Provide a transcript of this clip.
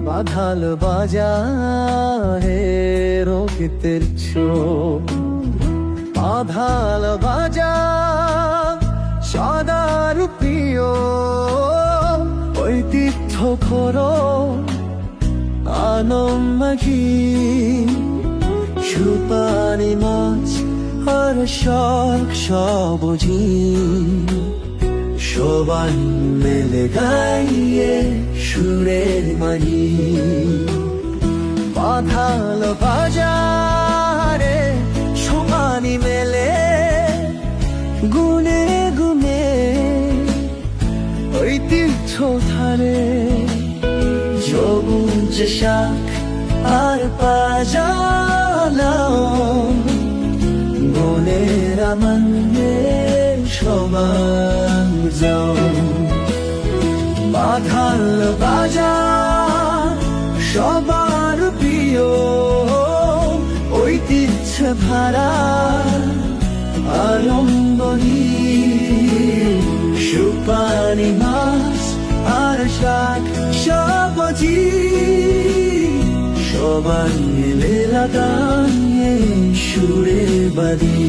বাধাল বাজারে রোহিতের ছোপ, বাধাল বাজার সদার প্রিয় ঐতিহ্য খোরো আনন্দাঘি সুপানি মাছ আর শখ সবজি সবাই মেলে গাইয়ে সুরের মাঝি। বাধাল বাজারে সমানি মেলে গুনে গুনে ঐতিহ্য ধারে সবুজ শাক আর পাজালা বনের মানে সবার যাও। বাধাল বাজার সবার প্রিয় ঐতিহ্য ভরা আনন্দনী সুপানি মাছ আর শাক সবজি সবাই মিলে লাগাইয়ে সুরে বাড়ি।